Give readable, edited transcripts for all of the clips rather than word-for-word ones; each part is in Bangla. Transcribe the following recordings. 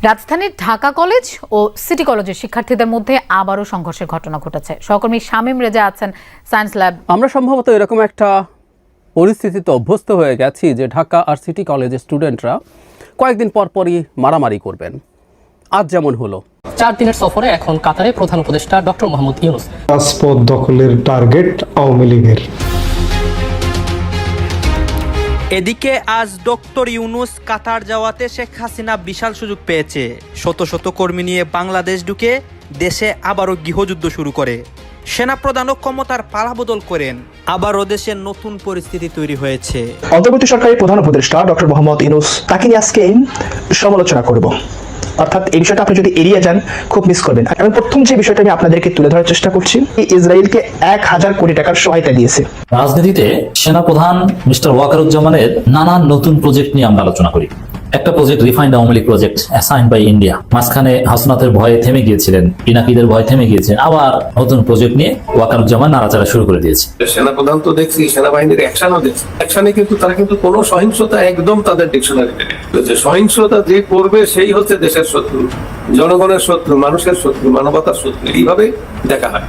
রাজধানীর ঢাকা কলেজ ও সিটি কলেজের শিক্ষার্থীদের মধ্যে আবারও সংঘর্ষের ঘটনা ঘটেছে। সহকর্মী শামীম রেজা আছেন সায়েন্স ল্যাব। আমরা সম্ভবত এরকম একটা পরিস্থিতিতে অভ্যস্ত হয়ে গেছি যে ঢাকা আর সিটি কলেজের স্টুডেন্টরা কয়েকদিন পরপরই মারামারি করবেন। আজ যেমন হলো। 4 দিনের সফরে এখন কাতারে প্রধান উপদেষ্টা ডক্টর মোহাম্মদ ইউনূস। রাজপথ দখলের টার্গেট আওয়ামী লীগের। এদিকে আজ ডক্টর ইউনূস কাতার যাওয়াতে শেখ হাসিনা বিশাল সুযোগ পেয়েছে। শত শত কর্মী নিয়ে বাংলাদেশ ঢুকে দেশে আবারও গৃহযুদ্ধ শুরু করে। সেনাপ্রধানও ক্ষমতার পালাবদল করেন। আবারও দেশের নতুন পরিস্থিতি তৈরি হয়েছে। অন্তর্বর্তী সরকারের প্রধান উপদেষ্টা ডক্টর মোহাম্মদ ইউনূস, তাকে নিয়ে আজকে সমালোচনা করব। অর্থাৎ এই বিষয়টা আপনি যদি এড়িয়ে যান খুব মিস করবেন। আমি প্রথম যে বিষয়টা আমি আপনাদেরকে তুলে ধরার চেষ্টা করছি, ইসরায়েলকে 1000 কোটি টাকার সহায়তা দিয়েছে। রাজনীতিতে সেনাপ্রধান মিস্টার ওয়াকারুজ্জামানের নানান নতুন প্রজেক্ট নিয়ে আমরা আলোচনা করি। একটা project refined Awami League project assign by India. মাঝখানে হাসনাতের ভয়ে থেমে গিয়েছিলেন, পিনাকিদের ভয়ে থেমে গিয়েছেন, আবার নতুন প্রজেক্ট নিয়ে ওয়াকারুজ্জামান নাড়াচাড়া শুরু করে দিয়েছে। সেনাপ্রধান তো দেখছি সেনাবাহিনীর অ্যাকশনও দেখছি। অ্যাকশনে কিন্তু তারা কিন্তু কোনো সহিংসতা একদম তাদের ডিকশনারিতে নেই। যে সহিংসতা যে করবে সেই হচ্ছে দেশের শত্রু, জনগণের শত্রু, মানুষের শত্রু, মানবতার শত্রু, এইভাবে দেখা হয়।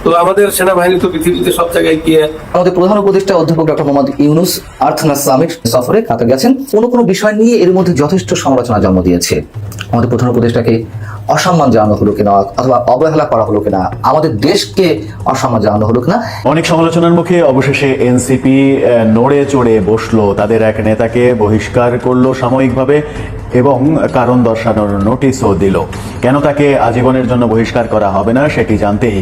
তো আমাদের সেনাবাহিনী তো পৃথিবীতে সব জায়গায় গিয়ে। আমাদের প্রধান উপদেষ্টা অধ্যাপক ডক্টর মোহাম্মদ ইউনূস আর্থনা সামিট সফরে কাতার গেছেন। কোনো বিষয় নিয়ে এর মধ্যে যথেষ্ট সমালোচনা জন্ম দিয়েছে। আমাদের প্রধান উপদেষ্টাকে অসম্মান জানানো হলো কিনা, অথবা অবহেলা করা হলো কিনা, আমাদের দেশকে অসম্মান জানানো হলো কিনা। অনেক সমালোচনার মুখে অবশেষে এনসিপি নড়ে চড়ে বসলো, তাদের এক নেতাকে বহিষ্কার করলো সাময়িকভাবে এবং কারণ দর্শানোর নোটিশও দিল। কেন তাকে আজীবনের জন্য বহিষ্কার করা হবে না সেটি জানতেই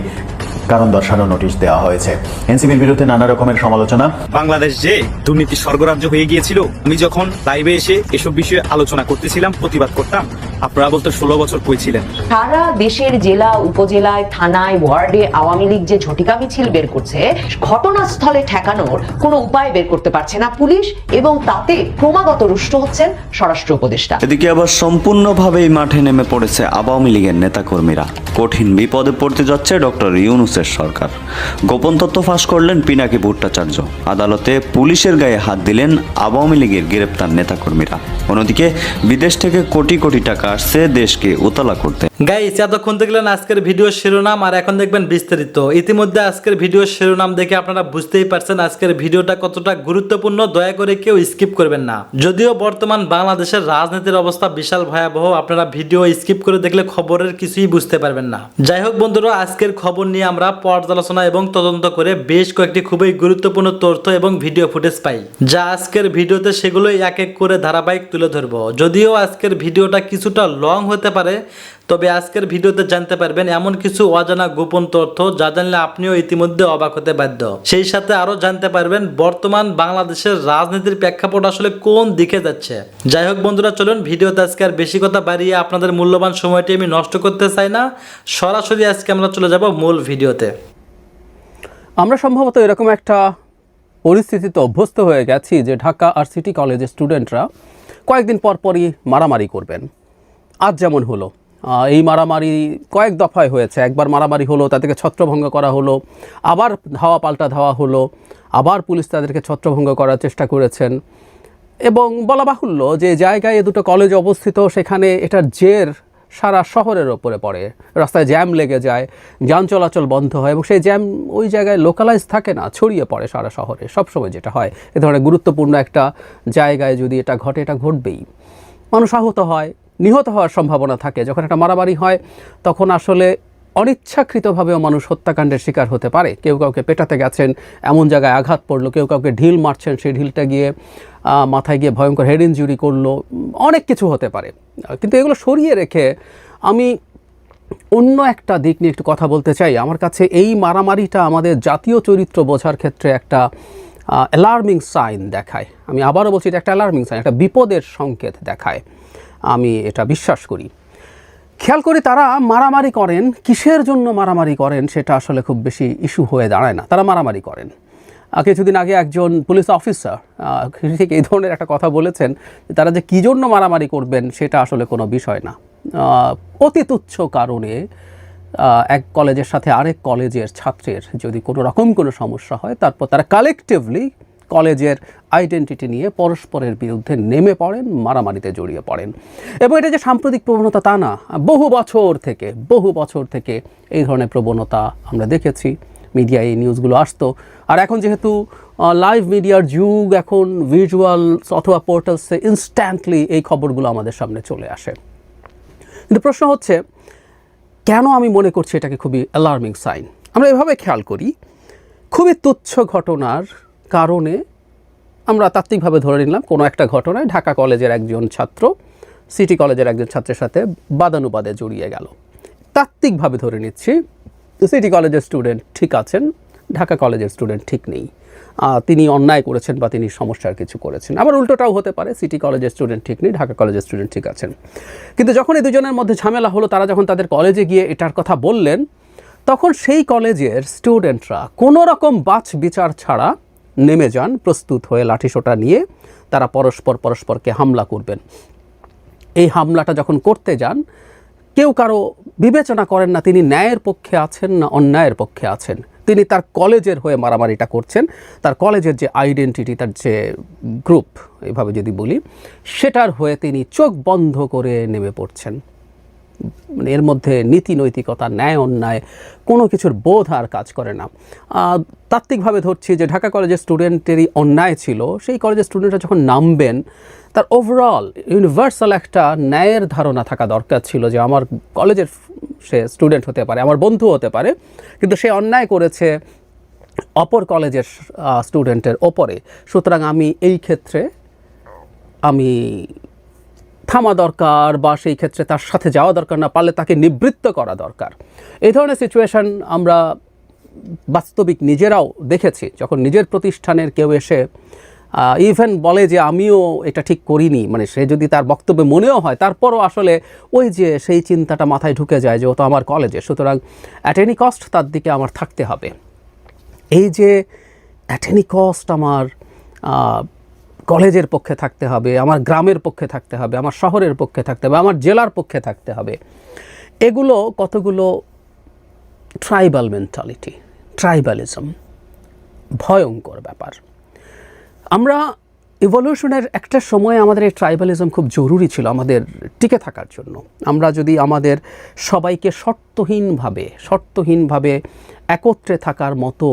কারণ দর্শানোর নোটিশ দেওয়া হয়েছে। এনসিপির বিরুদ্ধে নানা রকমের সমালোচনা। বাংলাদেশ যে দুর্নীতি স্বর্গরাজ্য হয়ে গিয়েছিল, আমি যখন লাইভে এসে এসব বিষয়ে আলোচনা করতেছিলাম, প্রতিবাদ করতাম, আপনারা বলতে 16 বছর কই ছিলেন? সারা দেশের জেলা উপজেলায় থানায় ওয়ার্ডে আওয়ামী লীগ যে ঝটিকা মিছিল বের করছে, ঘটনাস্থলে ঠেকানোর কোনো উপায় বের করতে পারছে না পুলিশ, এবং তাতে ক্রমাগত রুষ্ট হচ্ছেন স্বরাষ্ট্র উপদেষ্টা। এদিকে আবার সম্পূর্ণভাবেই মাঠে নেমে পড়েছে আওয়ামী লীগের নেতাকর্মীরা। কঠিন বিপদে পড়তে যাচ্ছে ডক্টর ইউনূসের সরকার। গোপন তথ্য ফাঁস করলেন পিনাকি ভট্টাচার্য। আদালতে পুলিশের গায়ে হাত দিলেন আওয়ামী লীগের গ্রেপ্তার নেতাকর্মীরা। অন্যদিকে বিদেশ থেকে কোটি কোটি টাকা আসছে দেশকে উতলা করতে। গাইস, এতক্ষণ দেখলেন আজকের ভিডিও শিরোনাম, আর এখন দেখবেন বিস্তারিত। ইতিমধ্যে আজকের ভিডিও শিরোনাম দেখে আপনারা বুঝতেই পারছেন আজকের ভিডিওটা কতটা গুরুত্বপূর্ণ। দয়া করে কেউ স্কিপ করবেন না। যদিও বর্তমান বাংলাদেশের রাজনীতির অবস্থা বিশাল ভয়াবহ, আপনারা ভিডিও স্কিপ করে দেখলে খবরের কিছুই বুঝতে পারবেন না। যাই হোক বন্ধুরা, আজকের খবর নিয়ে আমরা পর্যালোচনা এবং তদন্ত করে বেশ কয়েকটি খুবই গুরুত্বপূর্ণ তথ্য এবং ভিডিও ফুটেজ পাই, যা আজকের ভিডিওতে সেগুলোই এক এক করে ধারাবাহিক তুলে ধরবো। যদিও আজকের ভিডিওটা কিছুটা লং হতে পারে, তবে আজকের ভিডিওতে জানতে পারবেন এমন কিছু অজানা গোপন তথ্য যা জানলে আপনিও ইতিমধ্যে অবাক হতে বাধ্য। সেই সাথে আরো জানতে পারবেন বর্তমান বাংলাদেশের রাজনীতির প্রেক্ষাপট আসলে কোন দিকে যাচ্ছে। যাই হোক বন্ধুরা, চলুন ভিডিওতে আজকে আর বেশি কথা বাড়িয়ে আপনাদের মূল্যবান সময়টি আমি নষ্ট করতে চাই না। সরাসরি আজকে আমরা চলে যাব মূল ভিডিওতে। আমরা সম্ভবত এরকম একটা পরিস্থিতিতে অভ্যস্ত হয়ে গেছি যে ঢাকা আর সিটি কলেজের স্টুডেন্টরা কয়েকদিন পরপরই মারামারি করবেন। আজ যেমন হলো। এই মারামারি কয়েক দফায় হয়েছে। একবার মারামারি হলো, তাদেরকে ছত্রভঙ্গ করা হলো, আবার ধাওয়া পাল্টা ধাওয়া হলো, আবার পুলিশ তাদেরকে ছত্রভঙ্গ করার চেষ্টা করেছেন। এবং বলা বাহুল্য যে জায়গায় দুটো কলেজ অবস্থিত, সেখানে এটার জের সারা শহরের ওপরে পড়ে। রাস্তায় জ্যাম লেগে যায়, যান চলাচল বন্ধ হয়, এবং সেই জ্যাম ওই জায়গায় লোকালাইজ থাকে না, ছড়িয়ে পড়ে সারা শহরে। সবসময় যেটা হয়, এ ধরনের গুরুত্বপূর্ণ একটা জায়গায় যদি এটা ঘটে, এটা ঘটবেই। মানুষ আহত হয়, নিহত হওয়ার সম্ভাবনা থাকে। যখন একটা মারামারি হয় তখন আসলে অনিচ্ছাকৃতভাবেও মানুষ হত্যাকাণ্ডের শিকার হতে পারে। কেউ কাউকে পেটাতে গেছেন, এমন জায়গায় আঘাত পড়লো, কেউ কাউকে ঢিল মারছেন, সেই ঢিলটা গিয়ে মাথায় গিয়ে ভয়ঙ্কর হেড ইনজুরি করলো, অনেক কিছু হতে পারে। কিন্তু এগুলো সরিয়ে রেখে আমি অন্য একটা দিক নিয়ে একটু কথা বলতে চাই। আমার কাছে এই মারামারিটা আমাদের জাতীয় চরিত্র বোঝার ক্ষেত্রে একটা অ্যালার্মিং সাইন দেখায়। আমি আবারও বলছি, এটা একটা অ্যালার্মিং সাইন, একটা বিপদের সংকেত দেখায়। আমি এটা বিশ্বাস করি। খেয়াল করি তারা মারামারি করেন, কিসের জন্য মারামারি করেন সেটা আসলে খুব বেশি ইস্যু হয়ে দাঁড়ায় না। তারা মারামারি করেন। কিছুদিন আগে একজন পুলিশ অফিসার ঠিক এই ধরনের একটা কথা বলেছেন, তারা যে কী জন্য মারামারি করবেন সেটা আসলে কোনো বিষয় না। অতি তুচ্ছ কারণে এক কলেজের সাথে আরেক কলেজের ছাত্রের যদি কোনো রকম কোনো সমস্যা হয়, তারপর তারা কালেকটিভলি কলেজের আইডেন্টিটি নিয়ে পরস্পরের বিরুদ্ধে নেমে পড়েন, মারামারিতে জড়িয়ে পড়েন। এবং এটা যে সাম্প্রতিক প্রবণতা তা না, বহু বছর থেকে এই ধরনের প্রবণতা আমরা দেখেছি, মিডিয়ায় এই নিউজগুলো আসতো। আর এখন যেহেতু লাইভ মিডিয়ার যুগ, এখন ভিজুয়ালস অথবা পোর্টালসে ইনস্ট্যান্টলি এই খবরগুলো আমাদের সামনে চলে আসে। কিন্তু প্রশ্ন হচ্ছে, কেন আমি মনে করছি এটাকে খুবই অ্যালার্মিং সাইন? আমরা এভাবে খেয়াল করি, খুবই তুচ্ছ ঘটনার কারণে আমরা তাত্ত্বিকভাবে ধরে নিলাম কোনো একটা ঘটনায় ঢাকা কলেজের একজন ছাত্র সিটি কলেজের একজন ছাত্রের সাথে বাদানুবাদে জড়িয়ে গেল। তাত্ত্বিকভাবে ধরে নিচ্ছি সিটি কলেজের স্টুডেন্ট ঠিক আছেন, ঢাকা কলেজের স্টুডেন্ট ঠিক নেই, তিনি অন্যায় করেছেন বা তিনি সমস্যার কিছু করেছেন। আবার উল্টোটাও হতে পারে, সিটি কলেজের স্টুডেন্ট ঠিক নেই, ঢাকা কলেজের স্টুডেন্ট ঠিক আছেন। কিন্তু যখন এই দুজনের মধ্যে ঝামেলা হলো, তারা যখন তাদের কলেজে গিয়ে এটার কথা বললেন, তখন সেই কলেজের স্টুডেন্টরা কোনো রকম বাছ বিচার ছাড়া নেমে যান, প্রস্তুত হয়ে লাঠিসোঁটা নিয়ে তারা পরস্পরকে হামলা করবেন। এই হামলাটা যখন করতে যান, কেউ কারো বিবেচনা করেন না তিনি ন্যায়ের পক্ষে আছেন না অন্যায়ের পক্ষে আছেন। তিনি তার কলেজের হয়ে মারামারিটা করছেন, তার কলেজের যে আইডেন্টিটি, তার যে গ্রুপ, এভাবে যদি বলি, সেটার হয়ে তিনি চোখ বন্ধ করে নেমে পড়ছেন। মানে এর মধ্যে নীতি নৈতিকতা, ন্যায় অন্যায় কোনো কিছুর বোধ আর কাজ করে না। তাত্ত্বিকভাবে ধরছি যে ঢাকা কলেজের স্টুডেন্টেরই অন্যায় ছিল, সেই কলেজের স্টুডেন্টরা যখন নামবেন, তার ওভারঅল ইউনিভার্সাল একটা ন্যায়ের ধারণা থাকা দরকার ছিল যে আমার কলেজের সে স্টুডেন্ট হতে পারে, আমার বন্ধু হতে পারে, কিন্তু সে অন্যায় করেছে অপর কলেজের স্টুডেন্টের ওপরে, সুতরাং আমি এই ক্ষেত্রে থামা দরকার, বা সেই ক্ষেত্রে তার সাথে যাওয়া দরকার, না পারলে তাকে নিবৃত্ত করা দরকার। এই ধরনের সিচুয়েশন আমরা বাস্তবিক নিজেরাও দেখেছি, যখন নিজের প্রতিষ্ঠানের কেউ এসে ইভেন বলে যে আমিও এটা ঠিক করিনি, মানে সে যদি তার বক্তব্যে মনেও হয়, তারপরও আসলে ওই যে সেই চিন্তাটা মাথায় ঢুকে যায় যে ও তো আমার কলেজে, সুতরাং অ্যাট এনি কস্ট তার দিকে আমার থাকতে হবে। এই যে অ্যাট এনি কস্ট আমার কলেজের পক্ষে থাকতে হবে, আমার গ্রামের পক্ষে থাকতে হবে, আমার শহরের পক্ষে থাকতে হবে, আমার জেলার পক্ষে থাকতে হবে, এগুলো কতগুলো ট্রাইবাল মেন্টালিটি, ট্রাইবালিজম, ভয়ঙ্কর ব্যাপার। আমরা ইভলিউশনের একটা সময় আমাদের এই ট্রাইবালিজম খুব জরুরি ছিল আমাদের টিকে থাকার জন্য। আমরা যদি আমাদের সবাইকে শর্তহীনভাবে একত্রে থাকার মতো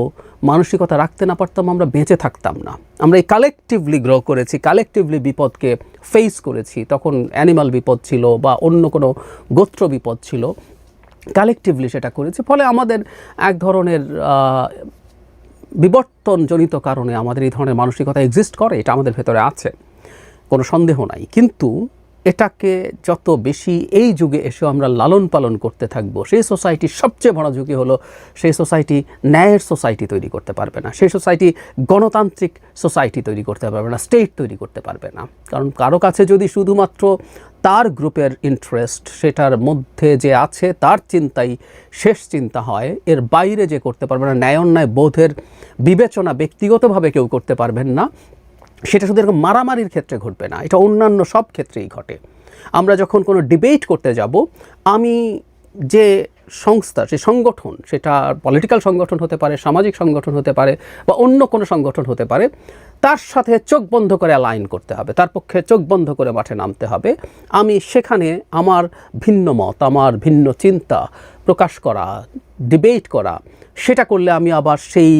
মানসিকতা রাখতে না পারতাম, আমরা বেঁচে থাকতাম না। আমরা এই কালেকটিভলি গ্রো করেছি, কালেকটিভলি বিপদকে ফেস করেছি। তখন অ্যানিমাল বিপদ ছিল বা অন্য কোনো গোত্র বিপদ ছিল, কালেকটিভলি সেটা করেছি। ফলে আমাদের এক ধরনের বিবর্তনজনিত কারণে আমাদের এই ধরনের মানসিকতা এক্সিস্ট করে, এটা আমাদের ভেতরে আছে, কোনো সন্দেহ নাই। কিন্তু এটাকে যত বেশি এই যুগে এসেও আমরা লালন পালন করতে থাকবো, সেই সোসাইটির সবচেয়ে বড় ঝুঁকি হলো সেই সোসাইটি ন্যায়ের সোসাইটি তৈরি করতে পারবে না, সেই সোসাইটি গণতান্ত্রিক সোসাইটি তৈরি করতে পারবে না, স্টেট তৈরি করতে পারবে না। কারণ কারো কাছে যদি শুধুমাত্র তার গ্রুপের ইন্টারেস্ট সেটার মধ্যে যে আছে তার চিন্তাই শেষ চিন্তা হয়, এর বাইরে যে করতে পারবে না, ন্যায় অন্যায় বোধের বিবেচনা ব্যক্তিগতভাবে কেউ করতে পারবেন না, সেটা শুধু এরকম মারামারির ক্ষেত্রে ঘটবে না, এটা অন্যান্য সব ক্ষেত্রেই ঘটে। আমরা যখন কোনো ডিবেট করতে যাব, আমি যে সংস্থা, সেই সংগঠন, সেটা পলিটিক্যাল সংগঠন হতে পারে, সামাজিক সংগঠন হতে পারে, বা অন্য কোনো সংগঠন হতে পারে, তার সাথে চোখ বন্ধ করে অ্যালাইন করতে হবে, তার পক্ষে চোখ বন্ধ করে মাঠে নামতে হবে। আমি সেখানে আমার ভিন্ন মত, আমার ভিন্ন চিন্তা প্রকাশ করা, ডিবেট করা, সেটা করলে আমি আবার সেই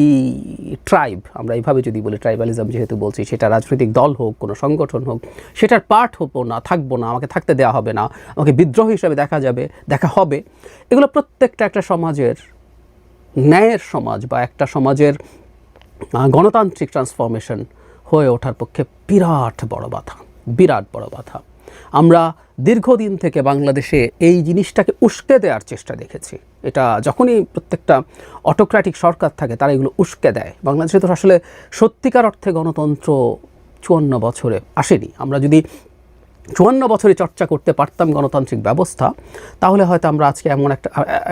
ট্রাইব, আমরা এইভাবে যদি বলি, ট্রাইবালিজম যেহেতু বলছি, সেটা রাজনৈতিক দল হোক, কোনো সংগঠন হোক, সেটার পার্ট হবো না, থাকবো না, আমাকে থাকতে দেওয়া হবে না, আমাকে বিদ্রোহী হিসেবে দেখা হবে। এগুলো প্রত্যেকটা একটা সমাজের ন্যায়ের সমাজ বা একটা সমাজের গণতান্ত্রিক ট্রান্সফরমেশন হয়ে ওঠার পক্ষে বিরাট বড় বাধা। আমরা দীর্ঘদিন থেকে বাংলাদেশে এই জিনিসটাকে উস্কে দেওয়ার চেষ্টা দেখেছি। এটা যখনই প্রত্যেকটা অটোক্র্যাটিক সরকার থাকে তারা এগুলো উস্কে দেয়। বাংলাদেশে তো আসলে সত্যিকার অর্থে গণতন্ত্র 54 বছরে আসেনি। আমরা যদি 54 বছরে চর্চা করতে পারতাম গণতান্ত্রিক ব্যবস্থা, তাহলে হয়তো আমরা আজকে এমন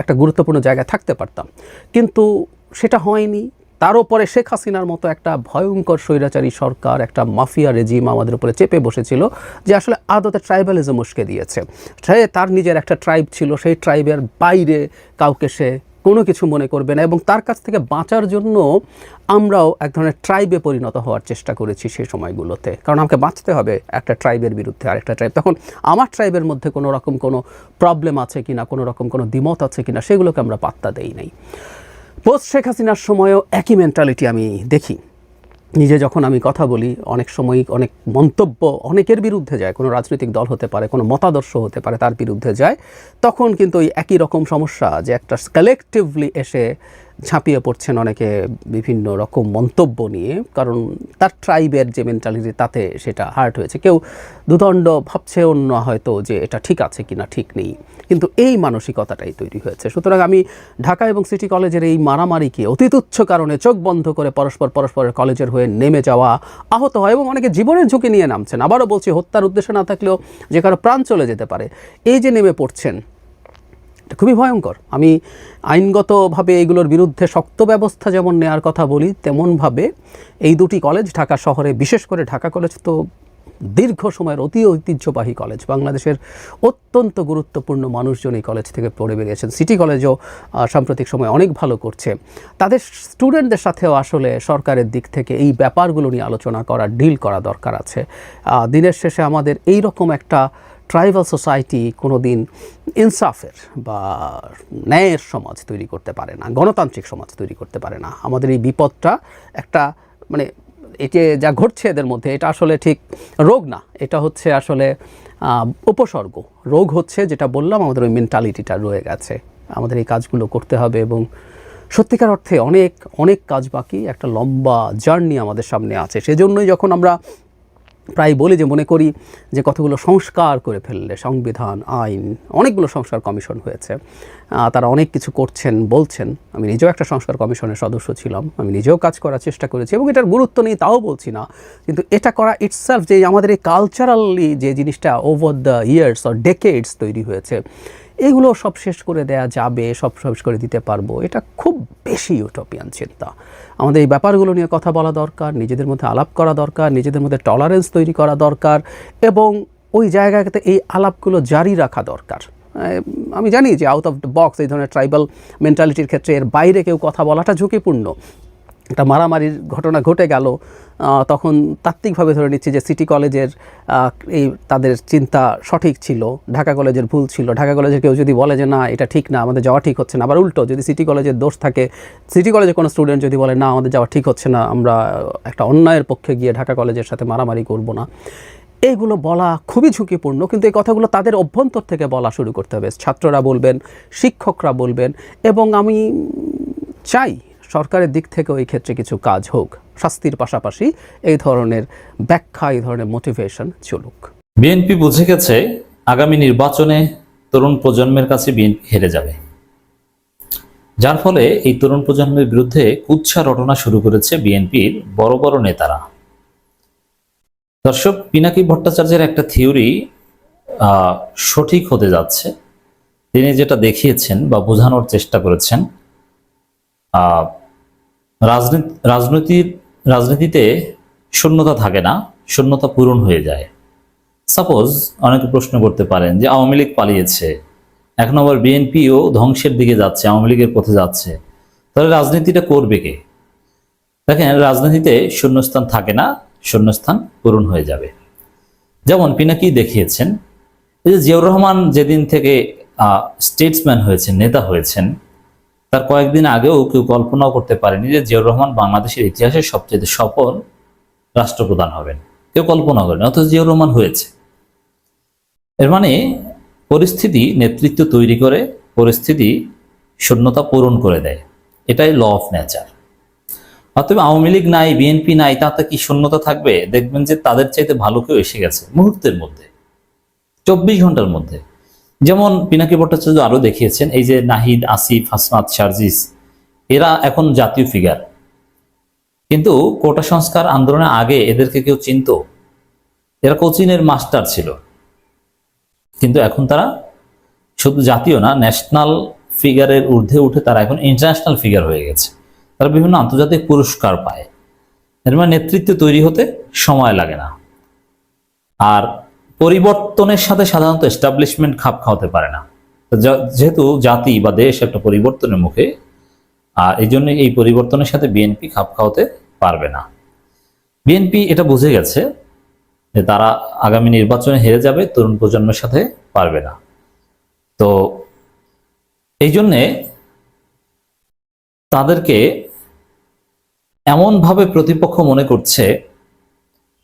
একটা গুরুত্বপূর্ণ জায়গায় থাকতে পারতাম, কিন্তু সেটা হয়নি। তার উপরে শেখ হাসিনার মতো একটা ভয়ঙ্কর স্বৈরাচারী সরকার, একটা মাফিয়া রেজিম আমাদের উপরে চেপে বসেছিল, যে আসলে আদতে ট্রাইবালিজম উস্কে দিয়েছে। সে তার নিজের একটা ট্রাইব ছিল, সেই ট্রাইবের বাইরে কাউকে সে কোনো কিছু মনে করবে না, এবং তার কাছ থেকে বাঁচার জন্য আমরাও এক ধরনের ট্রাইবে পরিণত হওয়ার চেষ্টা করেছি সেই সময়গুলোতে, কারণ আমাকে বাঁচতে হবে একটা ট্রাইবের বিরুদ্ধে আরেকটা ট্রাইব। তখন আমার ট্রাইবের মধ্যে কোনো রকম কোনো প্রবলেম আছে কিনা, কোনো রকম কোনো দ্বিমত আছে কিনা, সেগুলোকে আমরা পাত্তা দেই নাই। পোস্ট শেখ হাসিনার সময়ও একই মেন্টালিটি আমি দেখি। নিজে যখন আমি কথা বলি, অনেক সময় অনেক মন্তব্য অনেকের বিরুদ্ধে যায়, কোনো রাজনৈতিক দল হতে পারে, কোনো মতাদর্শ হতে পারে, তার বিরুদ্ধে যায়, তখন কিন্তু ওই একই রকম সমস্যা যে একটা কালেকটিভলি এসে ঝাঁপিয়ে পড়ছেন অনেকে বিভিন্ন রকম মন্তব্য নিয়ে, কারণ তার ট্রাইবের যে মেন্টালিটি তাতে সেটা হার্ট হয়েছে। কেউ দুদণ্ড ভাবছে অন্য হয়তো যে এটা ঠিক আছে কিনা ঠিক নেই, কিন্তু এই মানসিকতাটাই তৈরি হয়েছে। সুতরাং আমি ঢাকা এবং সিটি কলেজের এই মারামারিকে অতি তুচ্ছ কারণে চোখ বন্ধ করে পরস্পরের কলেজের হয়ে নেমে যাওয়া, আহত হয় এবং অনেকে জীবনের ঝুঁকি নিয়ে নামছেন, আবারও বলছি হত্যার উদ্দেশ্য না থাকলেও যে কারো প্রাণ চলে যেতে পারে, এই যে নেমে পড়ছেন, এটা খুবই ভয়ঙ্কর। আমি আইনগতভাবে এইগুলোর বিরুদ্ধে শক্ত ব্যবস্থা যেমন নেওয়ার কথা বলি, তেমনভাবে এই দুটি কলেজ ঢাকা শহরে, বিশেষ করে ঢাকা কলেজ তো দীর্ঘ সময়ের অতি ঐতিহ্যবাহী কলেজ, বাংলাদেশের অত্যন্ত গুরুত্বপূর্ণ মানুষজন এই কলেজ থেকে পড়ে বেরিয়েছেন। সিটি কলেজও সাম্প্রতিক সময় অনেক ভালো করছে। তাদের স্টুডেন্টদের সাথেও আসলে সরকারের দিক থেকে এই ব্যাপারগুলো নিয়ে আলোচনা করা, ডিল করা দরকার আছে। দিনের শেষে আমাদের এই রকম একটা ট্রাইবাল সোসাইটি কোনো দিন ইনসাফের বা ন্যায়ের সমাজ তৈরি করতে পারে না, গণতান্ত্রিক সমাজ তৈরি করতে পারে না। আমাদের এই বিপদটা একটা মানে এতে যা ঘটছে এদের মধ্যে, এটা আসলে ঠিক রোগ না, এটা হচ্ছে আসলে উপসর্গ। রোগ হচ্ছে যেটা বললাম, আমাদের ওই মেন্টালিটিটা রয়ে গেছে। আমাদের এই কাজগুলো করতে হবে এবং সত্যিকার অর্থে অনেক অনেক কাজ বাকি, একটা লম্বা জার্নি আমাদের সামনে আছে। সেজন্যই যখন আমরা প্রায় বলি যে মনে করি যে কতগুলো সংস্কার করে ফেললে, সংবিধান, আইন, অনেকগুলো সংস্কার কমিশন হয়েছে, তারা অনেক কিছু করছেন বলছেন। আমি নিজেও একটা সংস্কার কমিশনের সদস্য ছিলাম, আমি নিজেও কাজ করার চেষ্টা করেছি এবং এটার গুরুত্ব নেই তাও বলছি না, কিন্তু এটা করা ইটসেলফ যে আমাদের এই কালচারালি যে জিনিসটা over the years or decades তৈরি হয়েছে, এগুলো সব শেষ করে দেয়া যাবে, সব শেষ করে দিতে পারবো, এটা খুব বেশি ইউটোপিয়ান চিন্তা। আমাদের এই ব্যাপারগুলো নিয়ে কথা বলা দরকার, নিজেদের মধ্যে আলাপ করা দরকার, নিজেদের মধ্যে টলারেন্স তৈরি করা দরকার এবং ওই জায়গাতে এই আলাপগুলো জারি রাখা দরকার। আমি জানি যে আউট অফ দ্য বক্স এই ধরনের ট্রাইবাল মেন্টালিটির ক্ষেত্রে এর বাইরে কেউ কথা বলাটা ঝুঁকিপূর্ণ। একটা মারামারির ঘটনা ঘটে গেল, তখন তাত্ত্বিকভাবে ধরে নিচ্ছি যে সিটি কলেজের এই তাদের চিন্তা সঠিক ছিল, ঢাকা কলেজের ভুল ছিল। ঢাকা কলেজের কেউ যদি বলে যে না এটা ঠিক না, আমাদের যাওয়া ঠিক হচ্ছে না, আবার উল্টো যদি সিটি কলেজের দোষ থাকে, সিটি কলেজের কোনো স্টুডেন্ট যদি বলে না আমাদের যাওয়া ঠিক হচ্ছে না, আমরা একটা অন্যায়ের পক্ষে গিয়ে ঢাকা কলেজের সাথে মারামারি করব না, এইগুলো বলা খুবই ঝুঁকিপূর্ণ। কিন্তু এই কথাগুলো তাদের অভ্যন্তর থেকে বলা শুরু করতে হবে। ছাত্ররা বলবেন, শিক্ষকরা বলবেন, এবং আমি চাই সরকারের দিক থেকে ওই ক্ষেত্রে কিছু কাজ হোক, শাস্তির পাশাপাশি এই ধরনের ব্যাখ্যা, এই ধরনের মোটিভেশন চলুক। বিএনপি বুঝে গেছে আগামী নির্বাচনে তরুণ প্রজন্মের কাছে বিএনপি হেরে যাবে, যার ফলে এই তরুণ প্রজন্মের বিরুদ্ধে কুৎসা রটনা শুরু করেছে বিএনপির বড় বড় নেতারা। দর্শক, পিনাকি ভট্টাচার্যের একটা থিওরি সঠিক হতে যাচ্ছে। তিনি যেটা দেখিয়েছেন বা বোঝানোর চেষ্টা করেছেন, রাজনীতিতে শূন্যতা থাকে না, শূন্যতা পূরণ হয়ে যায়। সাপোজ অনেকে প্রশ্ন করতে পারেন যে আওয়ামী লীগ পালিয়েছে, এখন আবার বিএনপিও ধ্বংসের দিকে যাচ্ছে, আওয়ামী লীগের পথে যাচ্ছে, তাহলে রাজনীতিটা করবে কে? দেখেন, রাজনীতিতে শূন্যস্থান থাকে না, শূন্যস্থান পূরণ হয়ে যাবে। যেমন পিনাকি দেখিয়েছেন, এই যে জিয়াউর রহমান যেদিন থেকে স্টেটসম্যান হয়েছেন, নেতা হয়েছেন, তার কয়েকদিন আগেও কেউ কল্পনাও করতে পারেনি যে জিয়াউর রহমান বাংলাদেশের ইতিহাসে সবচেয়ে সফল রাষ্ট্রপ্রধান হবেন। কেউ কল্পনা করেন, অথচ জিয়াউর রহমান হয়েছে। এর মানে পরিস্থিতি নেতৃত্ব তৈরি করে, পরিস্থিতি শূন্যতা পূরণ করে দেয়, এটাই ল অফ নেচার। অতএব আওয়ামী লীগ নাই, বিএনপি নাই, তাতে কি শূন্যতা থাকবে? দেখবেন যে তাদের চাইতে ভালো কেউ এসে গেছে মুহূর্তের মধ্যে, 24 ঘন্টার মধ্যে। যেমন পিনাকি ভট্টাচার্য আরো দেখিয়েছেন, এই যে নাহিদ, আসিফ, হাসনাত, শারজিস, এরা এখন জাতীয় ফিগার, কিন্তু কোটা সংস্কার আন্দোলনের আগে এদেরকে কেউ চিনতো? এরা কোচিনের মাস্টার ছিল, কিন্তু এখন তারা শুধু জাতীয় না, ন্যাশনাল ফিগারের ঊর্ধ্বে উঠে তারা এখন ইন্টারন্যাশনাল ফিগার হয়ে গেছে। তারা বিভিন্ন আন্তর্জাতিক পুরস্কার পায়। এর মানে নেতৃত্ব তৈরি হতে সময় লাগে না। আর পরিবর্তনের সাথে সাধারণত এস্টাবলিশমেন্ট খাপ খাওয়াতে পারে না। যেহেতু জাতি বা দেশ একটা পরিবর্তনের মুখে, আর এই জন্য এই পরিবর্তনের সাথে বিএনপি খাপ খাওয়াতে পারবে না। বিএনপি এটা বুঝে গেছে যে তারা আগামী নির্বাচনে হেরে যাবে, তরুণ প্রজন্মের সাথে পারবে না। তো এই জন্যে তাদেরকে এমনভাবে প্রতিপক্ষ মনে করছে,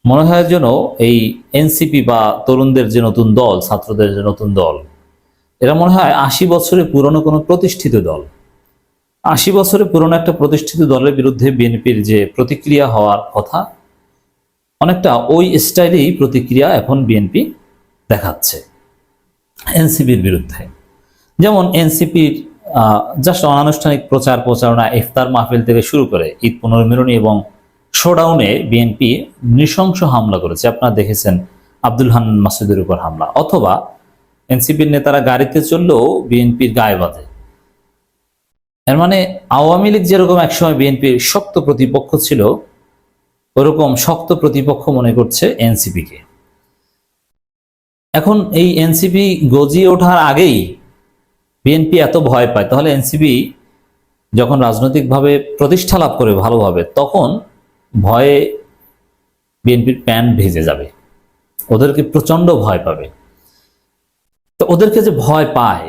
মনে হয় যেন এই এনসিপি বা তরুণদের যে নতুন দল, ছাত্রদের যে নতুন দল, এরা মনে হয় 80 বছরের পুরনো কোনো প্রতিষ্ঠিত দল। 80 বছরের পুরনো একটা প্রতিষ্ঠিত দলের বিরুদ্ধে বিএনপির যে প্রতিক্রিয়া হওয়ার কথা, অনেকটা ওই স্টাইলেই প্রতিক্রিয়া এখন বিএনপি দেখাচ্ছে এনসিপির বিরুদ্ধে। যেমন এনসিপির জাস্ট অনানুষ্ঠানিক প্রচারণা, ইফতার মাহফিল থেকে শুরু করে ঈদ পুনর্মিলনী এবং শোডাউনে বিএনপি নৃশংস হামলা করেছে। আপনারা দেখেছেন আব্দুল হান্নান মাসুদের উপর হামলা, অথবা এনসিপির নেতারা গাড়িতে চললেও বিএনপির গায়ে বাঁধে। এর মানে আওয়ামী লীগ যেরকম একসময় বিএনপির শক্ত প্রতিপক্ষ ছিল, ওরকম শক্ত প্রতিপক্ষ মনে করছে এনসিপিকে। এখন এই এনসিপি গজিয়ে ওঠার আগেই বিএনপি এত ভয় পায়, তাহলে এনসিপি যখন রাজনৈতিকভাবে প্রতিষ্ঠা লাভ করে ভালোভাবে, তখন ভয়ে বিএনপির প্যান্ট ভিজে যাবে, ওদেরকে প্রচন্ড ভয় পাবে। তো ওদেরকে যে ভয় পায়,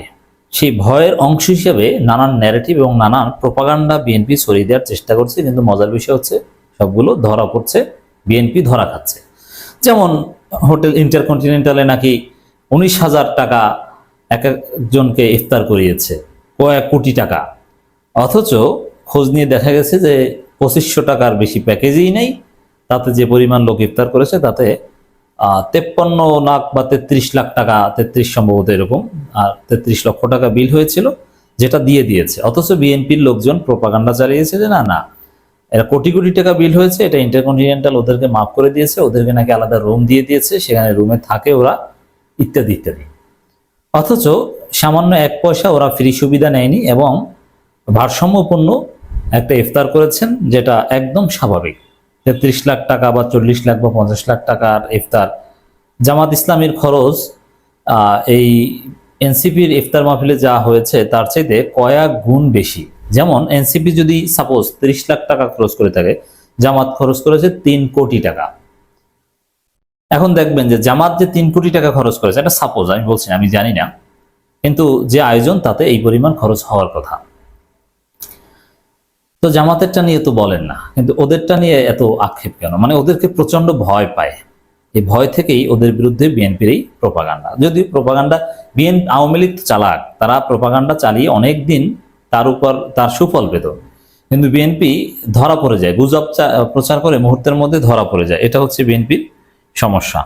সেই ভয়ের অংশ হিসেবে নানান ন্যারেটিভ এবং নানান প্রোপাগান্ডা বিএনপি ছড়িয়ে দেওয়ার চেষ্টা করছে। কিন্তু মজার বিষয় হচ্ছে সবগুলো ধরা পড়ছে, বিএনপি ধরা খাচ্ছে। যেমন হোটেল ইন্টারকন্টিনেন্টালে নাকি 19,000 টাকা এক একজনকে ইফতার করিয়েছে, কয়েক কোটি টাকা, অথচ খোঁজ নিয়ে দেখা গেছে যে 2500 টাকার বেশি প্যাকেজই নেই। তাতে যে পরিমাণ লোক ইফতার করেছে তাতে 53 লাখ বা 33 লাখ টাকা, 33 সম্ভবত এরকম, আর 33 লক্ষ টাকা বিল হয়েছিল, যেটা দিয়ে দিয়েছে। অথচ বিএনপির লোকজন প্রোপাগান্ডা চালিয়েছে যে না না, এরা কোটি কোটি টাকা বিল হয়েছে, এটা ইন্টারকন্টিনেন্টাল ওদেরকে মাফ করে দিয়েছে, ওদেরকে নাকি আলাদা রুম দিয়ে দিয়েছে, সেখানে রুমে থাকে ওরা, ইত্যাদি ইত্যাদি। অথচ সামান্য 1 পয়সা ওরা ফ্রি সুবিধা নেয়নি এবং ভারসাম্যপূর্ণ একটা ইফতার করেছেন, যেটা একদম স্বাভাবিক। 33 লাখ টাকা বা 40 লাখ বা 50 লাখ টাকার ইফতার, জামাত ইসলামীর খরচ এই এনসিপির ইফতার মাহফিলে যা হয়েছে তার চাইতে কয়েক গুণ বেশি। যেমন এনসিপি যদি সাপোজ 30 লাখ টাকা খরচ করে থাকে, জামাত খরচ করেছে 3 কোটি টাকা। এখন দেখবেন যে জামাত যে 3 কোটি টাকা খরচ করেছে, এটা সাপোজ, আমি বলছি আমি জানি না, কিন্তু যে আয়োজন তাতে এই পরিমাণ খরচ হওয়ার কথা। তো জামাতেরটা নিয়ে তো বলেন না, কিন্তু ওদেরটা নিয়ে এত আক্ষেপ কেন? মানে ওদেরকে প্রচন্ড ভয় পায়, এই ভয় থেকেই ওদের বিরুদ্ধে বিএনপির এই প্রোপাগান্ডা। যদি প্রোপাগান্ডা আওয়ামী লীগ চালাক, তারা প্রোপাগান্ডা চালিয়ে অনেক দিন তার সুফল পেত, কিন্তু বিএনপি ধরা পড়ে যায়, গুজব প্রচার করে মুহূর্তের মধ্যে ধরা পড়ে যায়। এটা হচ্ছে বিএনপির সমস্যা।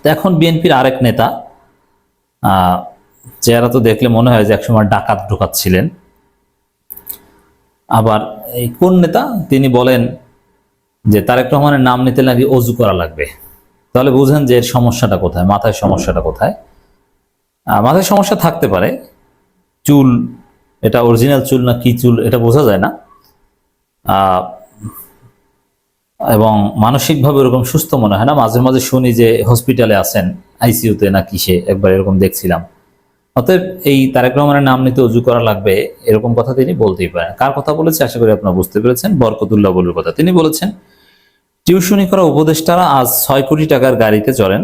তো এখন বিএনপির আরেক নেতা, চেহারা তো দেখলে মনে হয় যে একসময় ডাকাত ঢোকাচ্ছিলেন, আবার এই কোন নেতা তিনি বলেন যে তারেক রহমানের নাম নিতে নাকি অজু করা লাগবে। তাহলে বুঝেন যে এর সমস্যাটা কোথায়, মাথায় সমস্যাটা কোথায়। মাথায় সমস্যা থাকতে পারে, চুল এটা অরিজিনাল চুল না কি চুল এটা বোঝা যায় না, এবং মানসিকভাবে ওরকম সুস্থ মনে হয় না। মাঝে মাঝে শুনি যে হসপিটালে আছেন, আইসিইউতে না কিসে, একবার এরকম দেখছিলাম। অতএব এই তারেক রহমানের নাম নিতে অজু করা লাগবে, এরকম কথা তিনি বলতেই পারেন। কার কথা বলেছে আশা করি আপনারা বুঝতে পেরেছেন, বরকতুল্লাহ বলুর কথা। তিনি বলেছেন টিউশনি করা উপদেষ্টারা আজ 6 কোটি টাকার গাড়িতে চড়েন,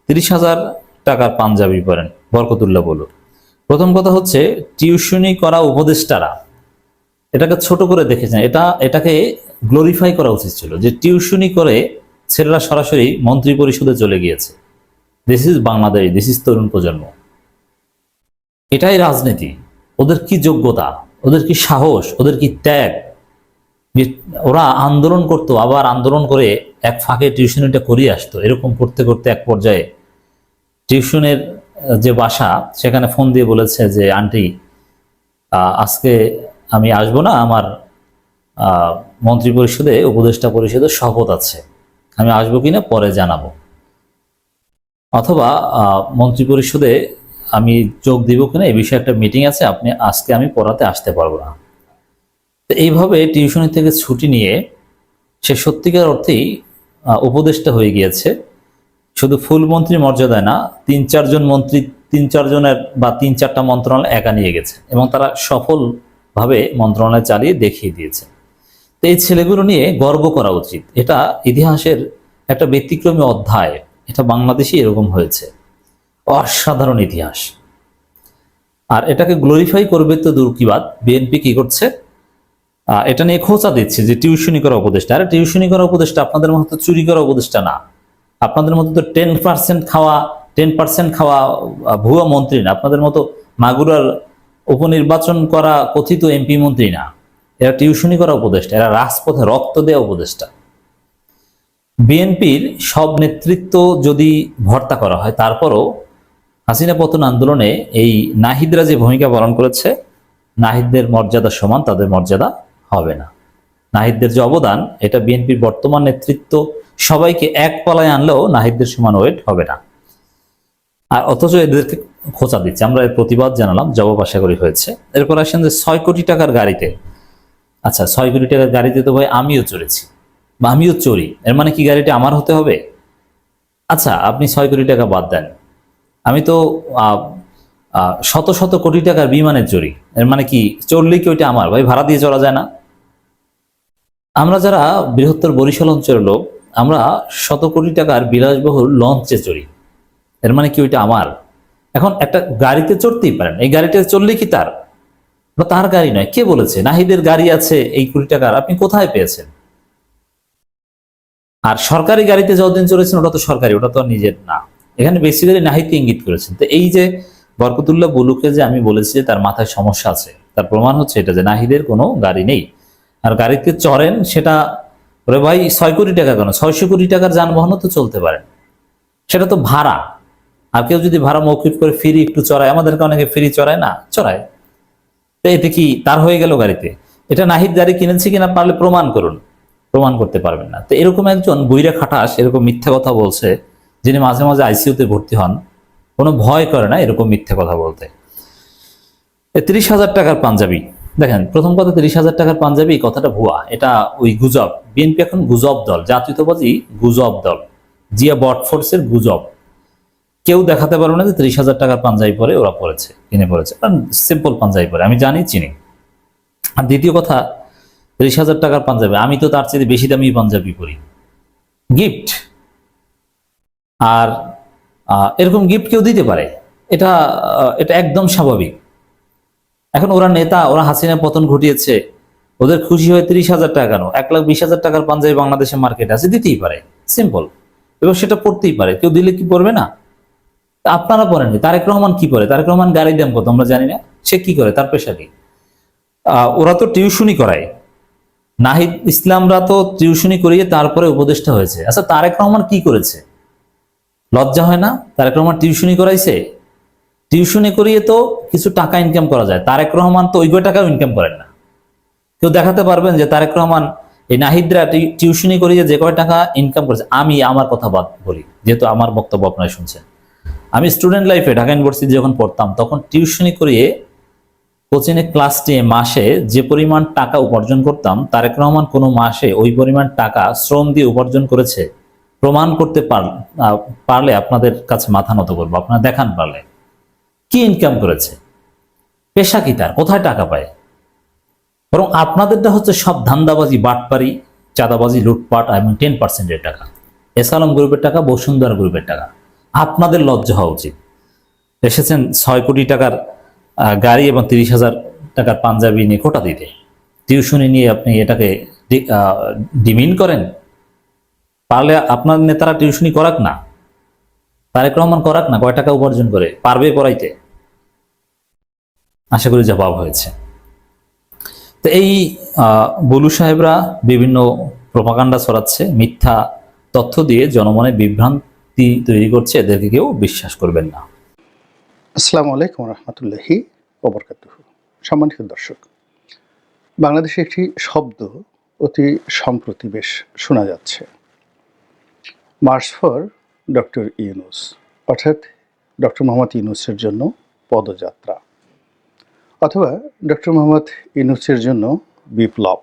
30,000 টাকার পাঞ্জাবি পরেন, বরকতুল্লাহ বলুর। প্রথম কথা হচ্ছে টিউশনি করা উপদেষ্টারা, এটাকে ছোট করে দেখেছেন, এটাকে গ্লোরিফাই করা উচিত ছিল যে টিউশনি করে ছেলেরা সরাসরি মন্ত্রী পরিষদে চলে গিয়েছে। This is Bangladesh, this is তরুণ প্রজন্ম, এটাই রাজনীতি। ওদের কি যোগ্যতা, ওদের কি সাহস, ওদের কি ত্যাগ, ওরা আন্দোলন করতো, আবার আন্দোলন করে এক ফাঁকে টিউশনিটা করিয়ে আসতো। এরকম করতে করতে এক পর্যায়ে টিউশনের যে বাসা, সেখানে ফোন দিয়ে বলেছে যে আন্টি আজকে আমি আসবো না, আমার মন্ত্রী পরিষদে, উপদেষ্টা পরিষদের শপথ আছে, আমি আসবো কিনা পরে জানাবো, অথবা মন্ত্রী পরিষদে আমি যোগ দিব কিনা এই বিষয়ে একটা মিটিং আছে, আজকে আমি পড়াতে আসতে পারবো না। তো এইভাবে টিউশনি থেকে ছুটি নিয়ে সে সত্যিকার অর্থেই উপদেষ্টা হয়ে গিয়েছে। শুধু ফুল মন্ত্রী মর্যাদায় না, 3-4 জন মন্ত্রী 3-4 জনের বা 3-4টা মন্ত্রণালয় একা নিয়ে গেছে এবং তারা সফলভাবে মন্ত্রণালয় চালিয়ে দেখিয়ে দিয়েছে। তো এই ছেলেগুলো নিয়ে গর্ব করা উচিত। এটা ইতিহাসের একটা ব্যতিক্রমী অধ্যায়। এটা বাংলাদেশে এরকম হয়েছে, অসাধারণ ইতিহাস। আর এটাকে গ্লোরিফাই করবে তো দূর কি বাদ, বিএনপি কি করছে, এটা নিয়ে খোঁচা দিচ্ছে যে টিউশনি করা উপদেষ্টা। আরে টিউশনি করা উপদেষ্টা আপনাদের মতো তো চুরি করা উপদেষ্টা না, আপনাদের মতো তো 10% খাওয়া ভুয়া মন্ত্রী না, আপনাদের মতো মাগুরার উপনির্বাচন করা কথিত এমপি মন্ত্রী না। এরা টিউশনি করা উপদেষ্টা, এরা রাজপথে রক্ত দেওয়া উপদেষ্টা। বিএনপির সব নেতৃত্ব যদি ভর্তা করা হয়, তারপরও হাসিনা পতন আন্দোলনে এই নাহিদরা যে ভূমিকা পালন করেছে, নাহিদদের মর্যাদা সমান তাদের মর্যাদা হবে না। নাহিদদের যে অবদান, এটা বিএনপির বর্তমান নেতৃত্ব সবাইকে এক পালায় আনলেও নাহিদদের সমান ওয়েট হবে না। আর অথচ এদেরকে খোঁচা দিচ্ছে। আমরা এর প্রতিবাদ জানালাম, জবাব আশা করি হয়েছে। এরপর আসেন যে 6 কোটি টাকার গাড়িতে, আচ্ছা 6 কোটি টাকার গাড়িতে তো ভাই আমিও চড়েছি বা আমিও চড়ি, এর মানে কি গাড়িটা আমার হতে হবে? আচ্ছা আপনি 6 কোটি টাকা বাদ দেন, আমি তো শত শত কোটি টাকার বিমানে চড়ি, এর মানে কি চড়লেই কি ওইটা আমার? ভাই ভাড়া দিয়ে চড়া যায় না? আমরা যারা বৃহত্তর বরিশাল অঞ্চলের লোক, আমরা শত কোটি টাকার বিলাসবহুল লঞ্চে চড়ি, এর মানে কি ওইটা আমার? এখন একটা গাড়িতে চড়তেই পারেন, এই গাড়িতে চললে কি তার? বা তার গাড়ি নয়, কে বলেছে নাহিদের গাড়ি আছে এই কোটি টাকার? আপনি কোথায় পেয়েছেন? আর সরকারি গাড়িতে যতদিন চড়েছেন ওটা তো সরকারি, ওটা তো নিজের না। এখানে বেসিক্যালি নাহিদকে ইঙ্গিত করেছেন। তো এই যে বরকতুল্লাহ বুলুকে যে আমি বলেছি যে তার মাথায় সমস্যা আছে, তার প্রমাণ হচ্ছে এটা যে নাহিদের কোনো গাড়ি নেই। আর গাড়িতে চড়েন সেটা, ওরে ভাই 6 কোটি টাকা কেন, 600 কোটি টাকার যানবাহনও তো চলতে পারেন, সেটা তো ভাড়া। আর কেউ যদি ভাড়া মৌকুফ করে ফ্রি একটু চড়ায়, আমাদেরকে অনেকে ফ্রি চড়ায় না, চড়ায়, তো এতে কি তার হয়ে গেল গাড়িতে? এটা নাহিদ গাড়ি কিনেছে কিনা পারলে প্রমাণ করুন, প্রমাণ করতে পারবেন না। তো এরকম একজন বইরা খাটাস এরকম মিথ্যা কথা বলছে, যিনি মাঝে মাঝে আইসিইউতে ভর্তি হন, কোনো ভয় করে না এরকম মিথ্যা কথা বলতে। 30,000 টাকার পাঞ্জাবি, দেখেন প্রথম কথা 30,000 টাকার পাঞ্জাবি কথাটা ভুয়া, এটা ওই গুজব। বিএনপি এখন গুজব দল, জাতীয়তাবাদী গুজব দল, জিয়া বটফোর্সের গুজব। কেউ দেখাতে পারবে না যে 30,000 টাকার পাঞ্জাবি পরে ওরা পড়েছে, কিনে পড়েছে, কারণ সিম্পল পাঞ্জাবি পরে, আমি জানি চিনি। আর দ্বিতীয় কথা, 30,000 টাকার পাঞ্জাবি, আমি তো তার চেয়ে বেশি দামি পাঞ্জাবি পরি, গিফট। আর এরকম গিফট কেউ দিতে পারে, এটা একদম স্বাভাবিক। এখন ওরা নেতা, ওরা হাসিনা পতন ঘটিয়েছে, ওদের খুশি হয়ে 30,000 টাকা কেন? 1,20,000 টাকার পাঞ্জাবি বাংলাদেশের মার্কেটে আছে, দিতেই পারে, সিম্পল। এবং সেটা পড়তেই পারে, কেউ দিলে কি পড়বে না? আপনারা পড়েননি, তারেক রহমান কি করে? তারেক রহমান গাড়ির দাম কত আমরা জানি না, সে কি করে, তার পেশা কি? ওরা তো টিউশনি করায়, নাহিদ ইসলামরা তো টিউশনি করিয়ে তারপরে উপদেষ্টা হয়েছে। আচ্ছা তারেক রহমান কি করেছে? লজ্জা হয় না? তারেক রহমান টিউশনি করাইছে? টিউশনি করিয়ে তো কিছু টাকা ইনকাম করা যায়, তারেক রহমান তো ওই টাকাও ইনকাম করেন না। কেউ দেখাতে পারবেন যে তারেক রহমান এই নাহিদরা টিউশনি করিয়ে যে কয় টাকা ইনকাম করেছে? আমি আমার কথা বলি, যেহেতু আমার বক্তব্য আপনারা শুনছেন। আমি স্টুডেন্ট লাইফে ঢাকা ইউনিভার্সিটি যখন পড়তাম, তখন টিউশনি করিয়ে কোচিংয়ে ক্লাস নিয়ে মাসে যে পরিমাণ টাকা উপার্জন করতাম, তারেক রহমান কোনো মাসে ওই পরিমাণ টাকা শ্রম দিয়ে উপার্জন করেছে প্রমাণ করতে পারলে আপনাদের কাছে মাথা নত করবো, আপনারা দেখান পারলে কি ইনকাম করেছে, পেশা কি তার, কোথায় টাকা পায়। বরং আপনাদেরটা হচ্ছে সব ধান্দাবাজি, বাটপারি, চাঁদাবাজি, লুটপাট এবং 10%-এর টাকা, এসালম গ্রুপের টাকা, বসুন্ধরা গ্রুপের টাকা। আপনাদের লজ্জা হওয়া উচিত। এসেছেন 6 কোটি টাকার গাড়ি এবং 30,000 টাকার পাঞ্জাবি নিয়ে কোটা দিতে, টিউশনি নিয়ে আপনি এটাকে ডিমিন করেন। পারলে আপনার নেতারা টিউশনি করাক না, তারেক রহমান করাক না, কয় টাকা উপার্জন করে, পারবে পড়াইতে? আশা করি জবাব হয়েছে। তো এই বুলু সাহেবরা বিভিন্ন প্রপাগান্ডা ছড়াচ্ছে, মিথ্যা তথ্য দিয়ে জনমনে বিভ্রান্তি তৈরি করছে, এদেরকে কেউ বিশ্বাস করবেন না। আসসালামু আলাইকুম রহমতুল্লাহি ওয়া বারাকাতুহু। সম্মানিত দর্শক, বাংলাদেশে একটি শব্দ অতি সম্প্রতি বেশ শোনা যাচ্ছে, মার্চ ফর ডক্টর ইউনূস, অর্থাৎ ডক্টর মোহাম্মদ ইউনূসের জন্য পদযাত্রা, অথবা ডক্টর মোহাম্মদ ইউনূসের জন্য বিপ্লব,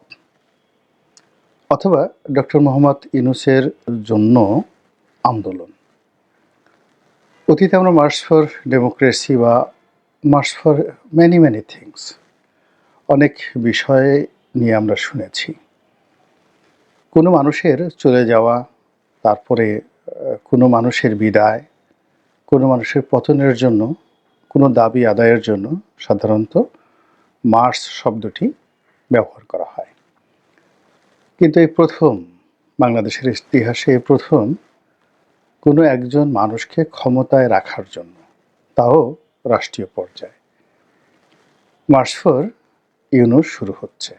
অথবা ডক্টর মোহাম্মদ ইউনূসের জন্য আন্দোলন। অতীতে আমরা মার্চ ফর ডেমোক্রেসি বা March for many many things অনেক বিষয়ে নিয়ে আমরা শুনেছি। কোনো মানুষের চলে যাওয়া, তারপরে কোনো মানুষের বিদায়, কোনো মানুষের পতনের জন্য, কোনো দাবি আদায়ের জন্য সাধারণত মার্চ শব্দটি ব্যবহার করা হয়। কিন্তু এই প্রথম বাংলাদেশের ইতিহাসে প্রথম কোনো একজন মানুষকে ক্ষমতায় রাখার জন্য, তাও রাষ্ট্রীয় পর্যায়ে, মার্চ ফর ইউনুস শুরু হচ্ছে।